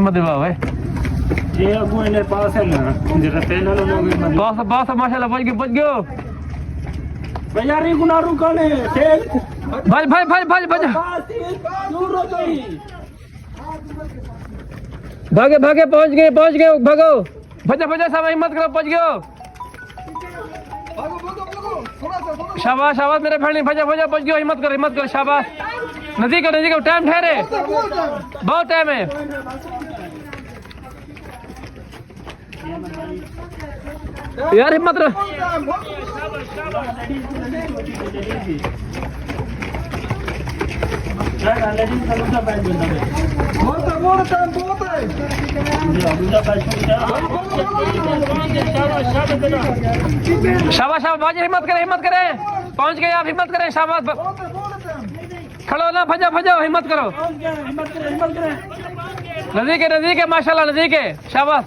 हिम्मत दिवा भाई ये अगुए ने पास है ना जरा तेना लोग बस माशाल्लाह पहुंच गयो भैया री गुना रुकाने भाई भागे पहुंच गए भागो भजा सब हिम्मत करो पहुंच गयो शाबाश मेरे भाई भजा पहुंच गयो हिम्मत करो शाबाश नजदीक टाइम ठहरे बहुत टाइम है यार हिम्मत रहो शाबाश बाजी हिम्मत करे पहुंच गए आप हिम्मत करें शाबाश खड़ो ना भजा हिम्मत करो नजदीक है माशाल्लाह नजदीक है शाबाश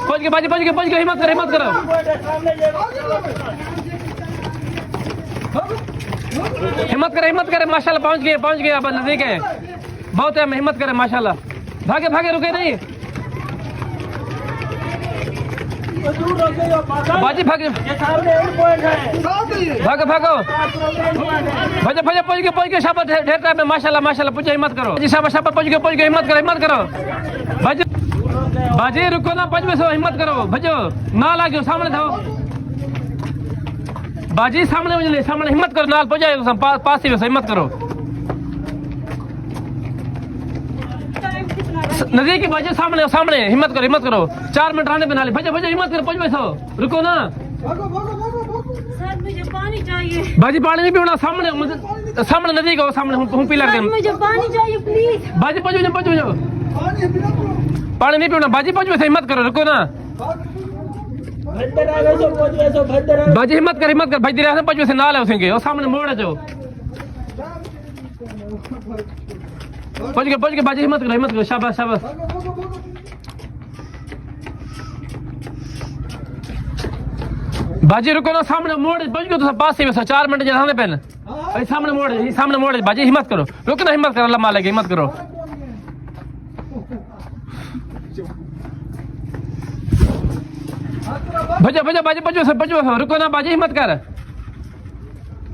पहुंच गए हिम्मत करो हिम्मत करे माशाल्लाह पहुंच गए अब नजदीक है बहुत है हिम्मत करे माशाल्लाह भागे रुके नहीं बाजी भागो भजा पहुंच गए शाबाश ढेर टाइम में माशाल्लाह पूछो हिम्मत करो जी शाबाश पहुंच गए हिम्मत करो बाजी रुको ना पहुंच सो हिम्मत करो भजो ना लागो सामने था बाजी सामने हिम्मत करो नाल पहुंच जाए पास ही हिम्मत करो नजदीक बाजी सामने हिम्मत करो 4 मिनट रहने बना ले भजा हिम्मत करो पहुंच सो रुको ना सर मुझे पानी चाहिए बाजी पानी नहीं पीना सामने नजदीक हो सामने हूं पी लग मुझे पानी चाहिए प्लीज बाजी पहुंच जाओ पानी नहीं पीना बाजी पहुंच हिम्मत करो रुको ना बाजी हिम्मत कर भाई तेरे पहुंच से ना ले उसेंगे और सामने मोड़ जाओ पहुंच गए बाजी हिम्मत करो शाबाश बाजी रुको ना सामने मोड़ पहुंच गए तो पास ही 4 मिनट जहाँ पहले सामने मोड़ बाजी हिम्मत करो रुको ना हिम्मत करो अल्लाह मालिक हिम्मत करो भजा बाजी पहुंचो रुको ना बाजी हिम्मत कर